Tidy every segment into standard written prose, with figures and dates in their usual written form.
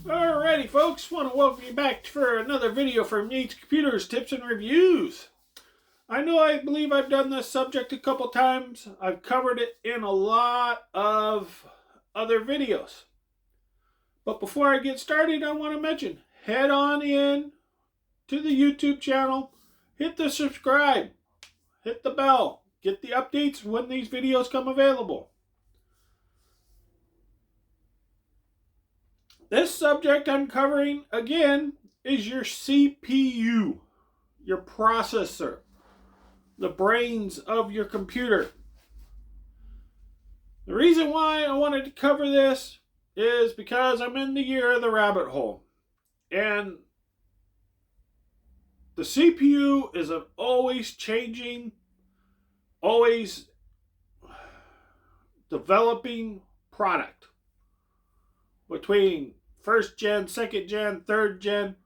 Alrighty, folks, want to welcome you back for another video from Yates Computers Tips and Reviews. I believe I've done this subject a couple times. I've covered it in a lot of other videos. But before I get started, I want to mention, head on in to the YouTube channel, hit the subscribe, hit the bell, get the updates when these videos come available. This subject I'm covering, again, is your CPU, your processor, the brains of your computer. The reason why I wanted to cover this is because I'm in the year of the rabbit hole. And the CPU is an always changing, always developing product. Between first gen, second gen, third gen,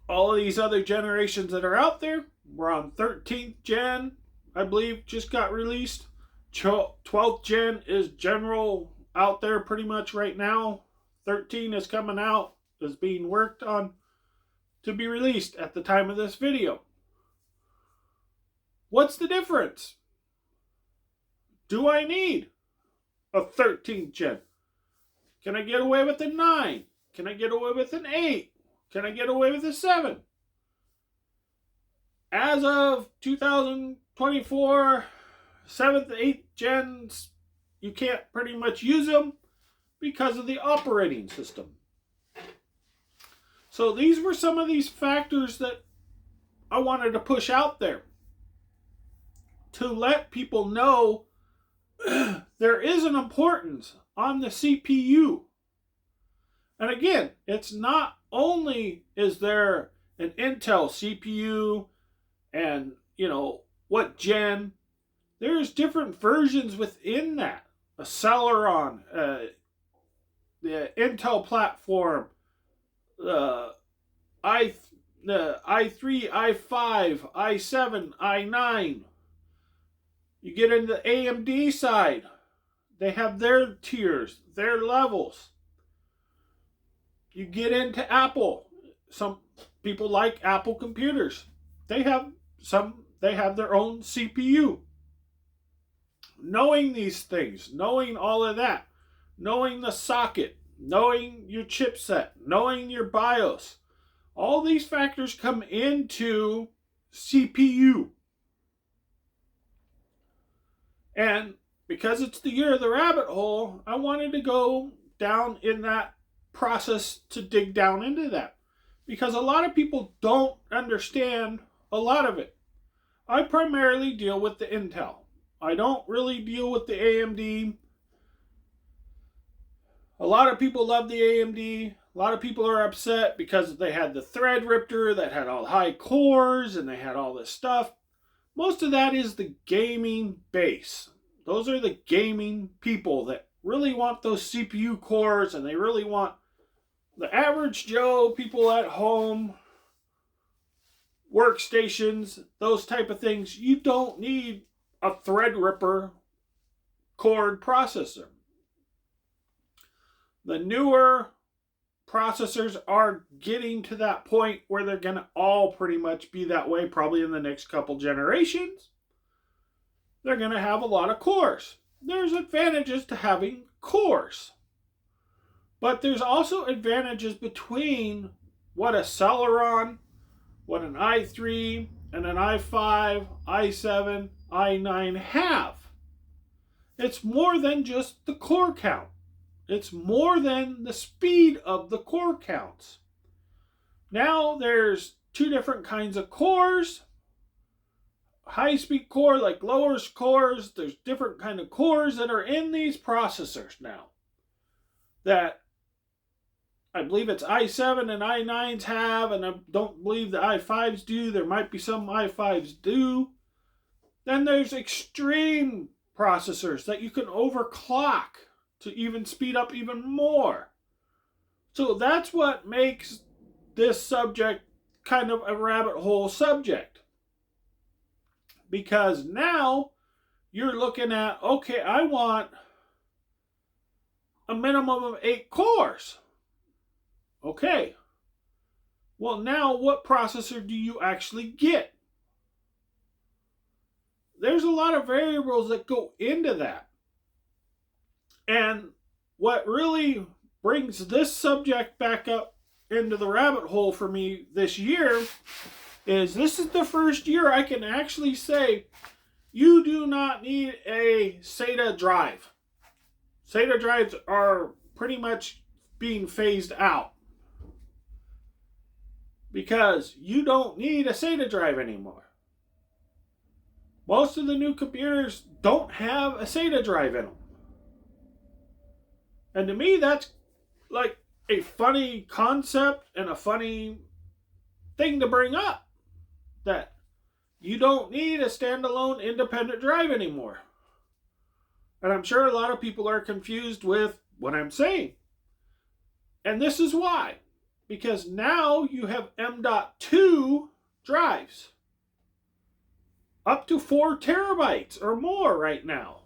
all of these other generations that are out there. We're on 13th gen, I believe, just got released. 12th gen is general out there pretty much right now. 13 is coming out, is being worked on to be released at the time of this video. What's the difference? Do I need a 13th gen? Can I get away with a 9? Can I get away with an 8? Can I get away with a 7? As of 2024, 7th, 8th gens, you can't pretty much use them because of the operating system. So these were some of these factors that I wanted to push out there to let people know there is an importance on the CPU. And again, it's not only is there an Intel CPU and, what gen, there's different versions within that. A Celeron, the Intel platform, the i3, i5, i7, i9. You get into the AMD side. They have their tiers, their levels. You get into Apple. Some people like Apple computers. They have their own CPU. Knowing these things, knowing all of that, knowing the socket, knowing your chipset, knowing your BIOS, all these factors come into CPU. And because it's the year of the rabbit hole, I wanted to go down in that process to dig down into that. Because a lot of people don't understand a lot of it. I primarily deal with the Intel. I don't really deal with the AMD. A lot of people love the AMD. A lot of people are upset because they had the Threadripper that had all high cores and they had all this stuff. Most of that is the gaming base. Those are the gaming people that really want those CPU cores, and they really want the average Joe, people at home, workstations, those type of things. You don't need a Threadripper core processor. The newer processors are getting to that point where they're going to all pretty much be that way, probably in the next couple generations. They're going to have a lot of cores. There's advantages to having cores. But there's also advantages between what a Celeron, what an i3, and an i5, i7, i9 have. It's more than just the core count. It's more than the speed of the core counts. Now there's two different kinds of cores. High-speed core, like lower cores. There's different kind of cores that are in these processors now. That I believe it's i7 and i9s have, and I don't believe the i5s do. There might be some i5s do. Then there's extreme processors that you can overclock to even speed up even more. So that's what makes this subject kind of a rabbit hole subject. Because now you're looking at, okay, I want a minimum of 8 cores. Okay. Well, now what processor do you actually get? There's a lot of variables that go into that. And what really brings this subject back up into the rabbit hole for me this year is this is the first year I can actually say you do not need a SATA drive. SATA drives are pretty much being phased out because you don't need a SATA drive anymore. Most of the new computers don't have a SATA drive in them. And to me, that's like a funny concept and a funny thing to bring up. That you don't need a standalone independent drive anymore. And I'm sure a lot of people are confused with what I'm saying. And this is why. Because now you have M.2 drives. Up to 4 terabytes or more right now.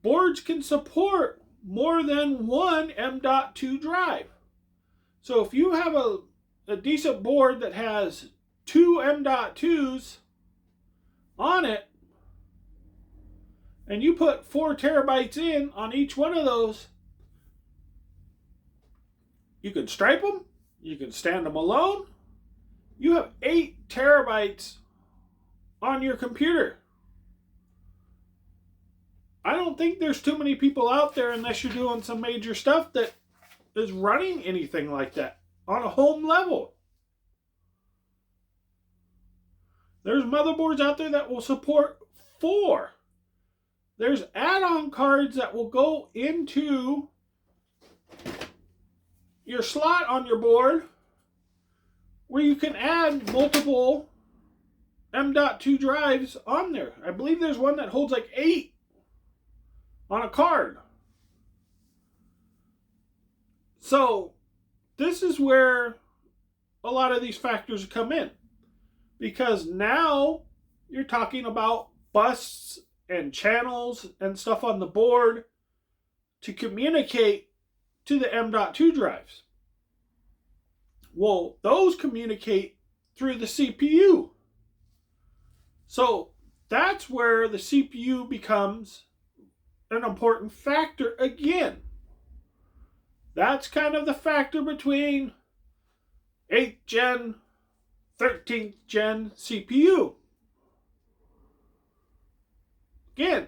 Boards can support more than one M.2 drive. So if you have a decent board that has 2 M.2s on it, and you put 4 terabytes in on each one of those, you can stripe them, you can stand them alone. You have 8 terabytes on your computer. I don't think there's too many people out there, unless you're doing some major stuff, that is running anything like that on a home level. There's motherboards out there that will support 4. There's add-on cards that will go into your slot on your board where you can add multiple M.2 drives on there. I believe there's one that holds like 8 on a card. So this is where a lot of these factors come in. Because now you're talking about buses and channels and stuff on the board to communicate to the M.2 drives. Well, those communicate through the CPU. So that's where the CPU becomes an important factor again. That's kind of the factor between 8th gen, 13th gen CPU. Again,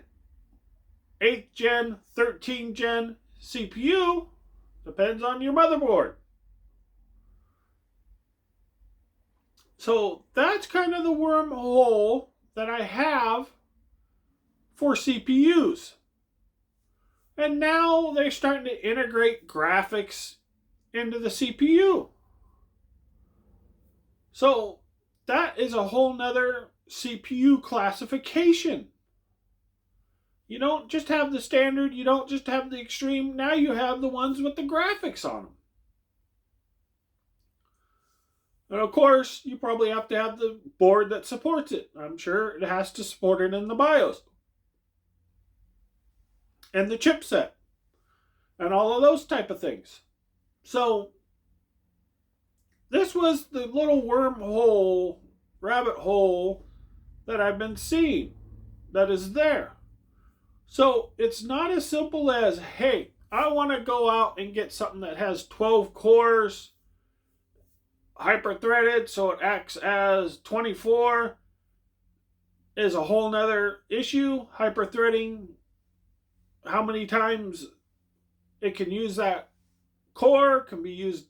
8th gen, 13th gen CPU depends on your motherboard. So that's kind of the wormhole that I have for CPUs. And now they're starting to integrate graphics into the CPU. So that is a whole nother CPU classification. You don't just have the standard, you don't just have the extreme, now you have the ones with the graphics on them. And of course, you probably have to have the board that supports it. I'm sure it has to support it in the BIOS. And the chipset. And all of those type of things. So, this was the little wormhole, rabbit hole that I've been seeing that is there. So, it's not as simple as, hey, I want to go out and get something that has 12 cores, hyper-threaded, so it acts as 24, is a whole nother issue. Hyper-threading, how many times it can use that core, can be used.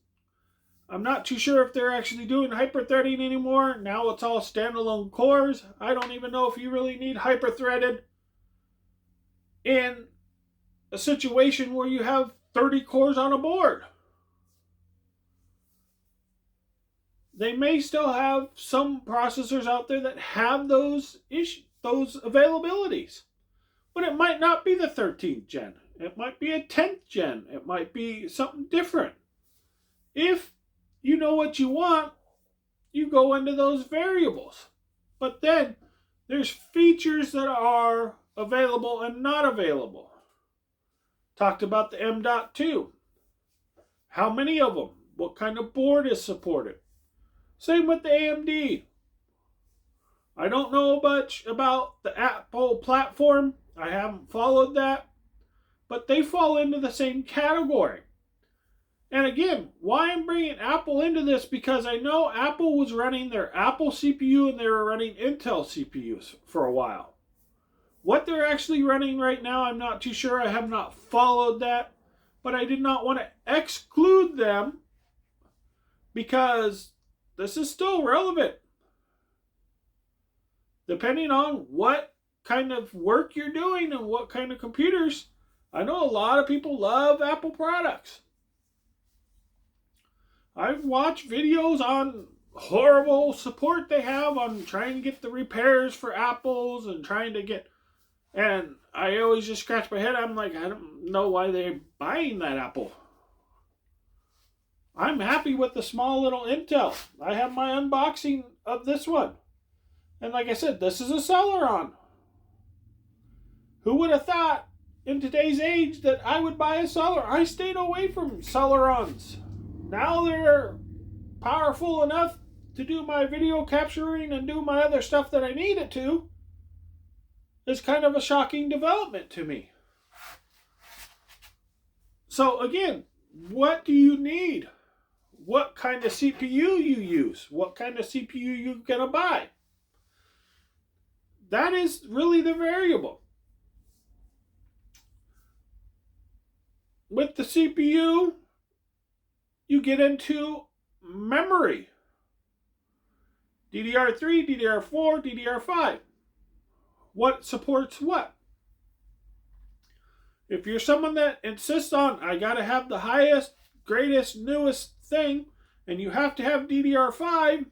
I'm not too sure if they're actually doing hyper-threading anymore. Now it's all standalone cores. I don't even know if you really need hyper-threaded in a situation where you have 30 cores on a board. They may still have some processors out there that have those availabilities. But it might not be the 13th gen. It might be a 10th gen. It might be something different. If you know what you want, you go into those variables. But then there's features that are available and not available. Talked about the M.2. How many of them? What kind of board is supported? Same with the AMD. I don't know much about the Apple platform. I haven't followed that. But they fall into the same category. And again, why I'm bringing Apple into this, because I know Apple was running their Apple CPU and they were running Intel CPUs for a while. What they're actually running right now, I'm not too sure. I have not followed that. But I did not want to exclude them because this is still relevant. Depending on what kind of work you're doing and what kind of computers, I know a lot of people love Apple products. I've watched videos on horrible support they have on trying to get the repairs for Apples and trying to get, and I always just scratch my head. I'm like, I don't know why they're buying that Apple. I'm happy with the small little Intel. I have my unboxing of this one. And like I said, this is a Celeron. Who would have thought in today's age that I would buy a Celeron? I stayed away from Celerons. Now they're powerful enough to do my video capturing and do my other stuff that I need it to. It's kind of a shocking development to me. So again, what do you need? What kind of CPU you use? What kind of CPU you're going to buy? That is really the variable. With the CPU, you get into memory. DDR3, DDR4, DDR5. What supports what? If you're someone that insists on, I gotta have the highest, greatest, newest thing, and you have to have DDR5,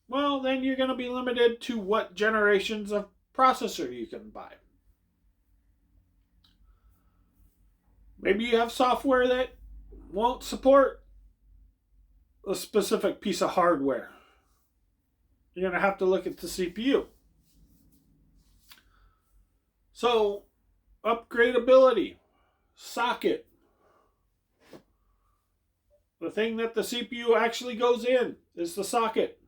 well, then you're going to be limited to what generations of processor you can buy. Maybe you have software that won't support a specific piece of hardware. You're going to have to look at the CPU. So, upgradability, socket, the thing that the CPU actually goes in is the socket.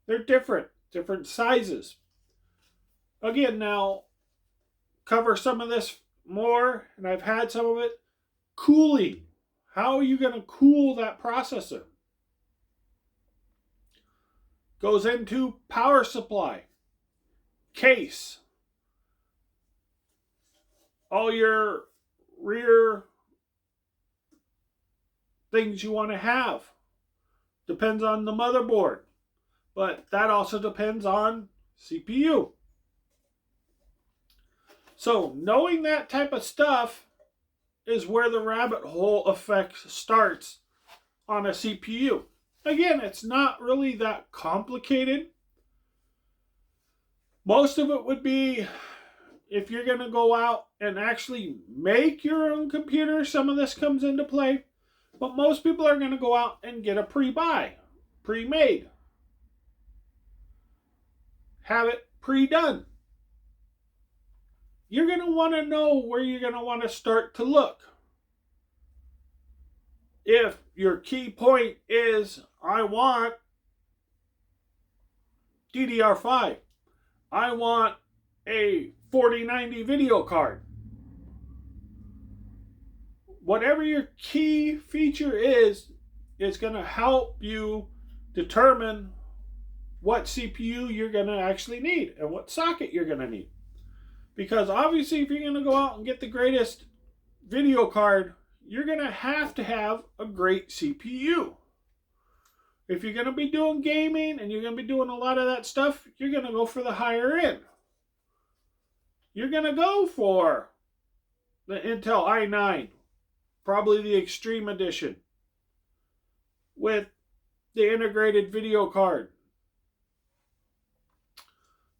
They're different sizes. Again, now, cover some of this more, and I've had some of it. Cooling. How are you going to cool that processor? Goes into power supply, case, all your rear things you want to have. Depends on the motherboard, but that also depends on CPU. So knowing that type of stuff is where the rabbit hole effect starts on a CPU. Again, it's not really that complicated. Most of it would be if you're going to go out and actually make your own computer, some of this comes into play. But most people are going to go out and get a pre-buy, pre-made. Have it pre-done. You're going to want to know where you're going to want to start to look. If your key point is, I want DDR5, I want a 4090 video card. Whatever your key feature is going to help you determine what CPU you're going to actually need and what socket you're going to need. Because obviously if you're going to go out and get the greatest video card, you're going to have a great CPU. If you're going to be doing gaming and you're going to be doing a lot of that stuff, you're going to go for the higher end. You're going to go for the Intel i9, probably the Extreme Edition, with the integrated video card.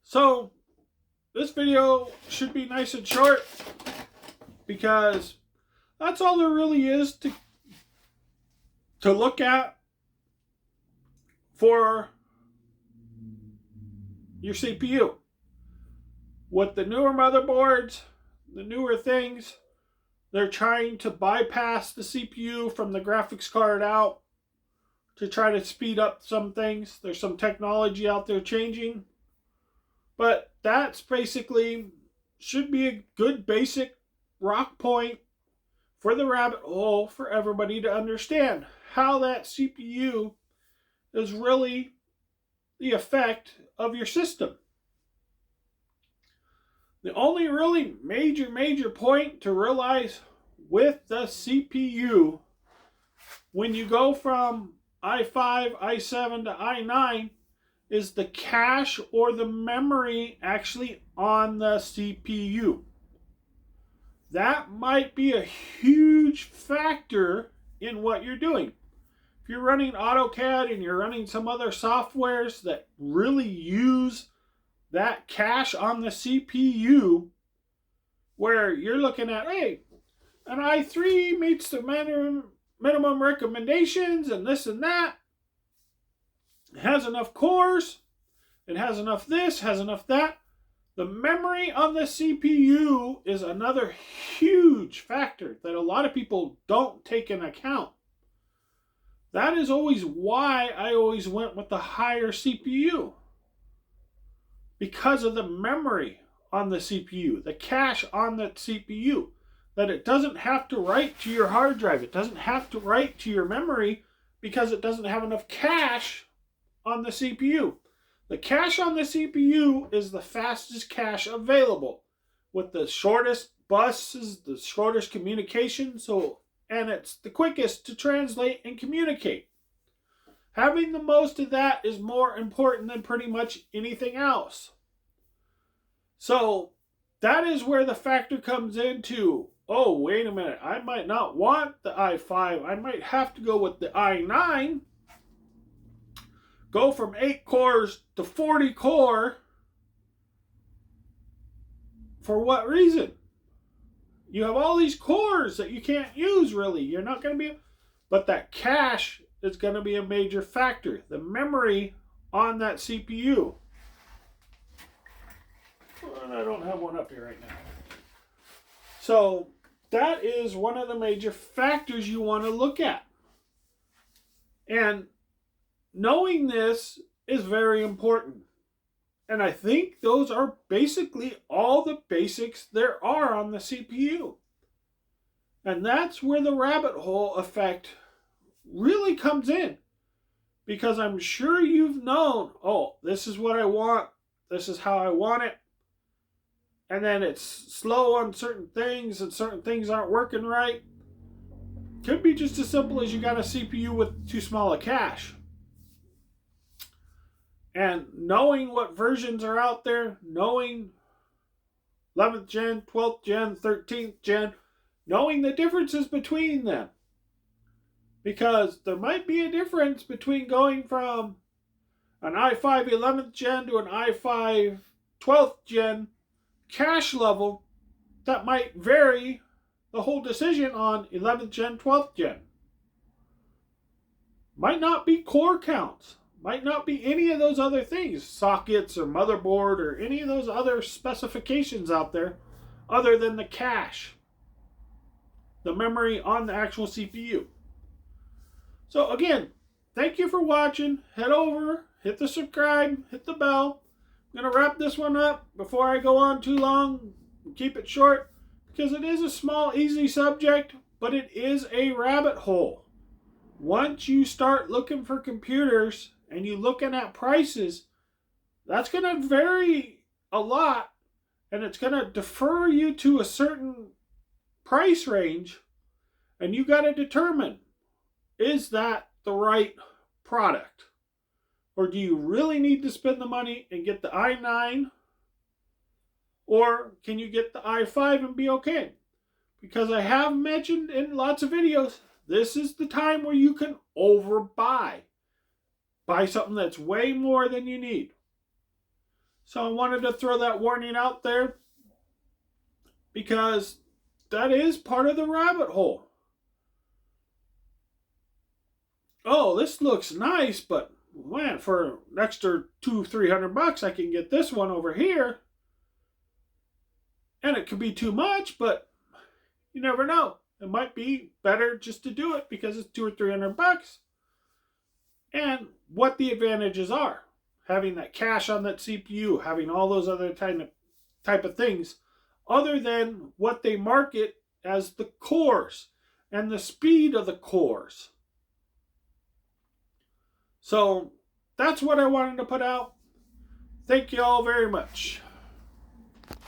So, this video should be nice and short because that's all there really is to look at for your CPU. With the newer motherboards, the newer things, They're trying to bypass the CPU from the graphics card out to try to speed up some things. There's some technology out there changing. But that's basically should be a good basic rock point for the rabbit hole for everybody to understand how that CPU is really the effect of your system. The only really major point to realize with the CPU, when you go from i5, i7 to i9, is the cache or the memory actually on the CPU. That might be a huge factor in what you're doing. If you're running AutoCAD and you're running some other softwares that really use that cache on the CPU, where you're looking at, hey, an i3 meets the minimum recommendations and this and that. It has enough cores. It has enough this, has enough that. The memory on the CPU is another huge factor that a lot of people don't take into account. That is always why I always went with the higher CPU. Because of the memory on the CPU, the cache on the CPU. That it doesn't have to write to your hard drive. It doesn't have to write to your memory because it doesn't have enough cache on the CPU. The cache on the CPU is the fastest cache available with the shortest buses, the shortest communication, and it's the quickest to translate and communicate. Having the most of that is more important than pretty much anything else. So that is where the factor comes into, oh, wait a minute, I might not want the i5. I might have to go with the i9. Go from 8 cores to 40 core. For what reason? You have all these cores that you can't use really. You're not going to be... But that cache is going to be a major factor. The memory on that CPU. And I don't have one up here right now. So that is one of the major factors you want to look at. And knowing this is very important. And I think those are basically all the basics there are on the CPU. And that's where the rabbit hole effect really comes in. Because I'm sure you've known, oh, this is what I want. This is how I want it. And then it's slow on certain things and certain things aren't working right. Could be just as simple as you got a CPU with too small a cache. And knowing what versions are out there, knowing 11th gen, 12th gen, 13th gen, knowing the differences between them. Because there might be a difference between going from an i5 11th gen to an i5 12th gen cache level that might vary the whole decision on 11th gen, 12th gen. Might not be core counts. Might not be any of those other things, sockets or motherboard or any of those other specifications out there other than the cache, the memory on the actual CPU. So again, thank you for watching. Head over, hit the subscribe, hit the bell. I'm going to wrap this one up before I go on too long. Keep it short because it is a small, easy subject, but it is a rabbit hole. Once you start looking for computers and you're looking at prices, that's going to vary a lot, and it's going to defer you to a certain price range, and you got to determine, is that the right product? Or do you really need to spend the money and get the i9? Or can you get the i5 and be okay? Because I have mentioned in lots of videos, this is the time where you can overbuy. Buy something that's way more than you need. So I wanted to throw that warning out there because that is part of the rabbit hole. Oh, this looks nice, but man, for an extra $200-300 I can get this one over here. And it could be too much, but You never know. It might be better just to do it because it's $200 or $300. And what the advantages are. Having that cache on that CPU, having all those other type of things, other than what they market as the cores and the speed of the cores. So that's what I wanted to put out. Thank you all very much.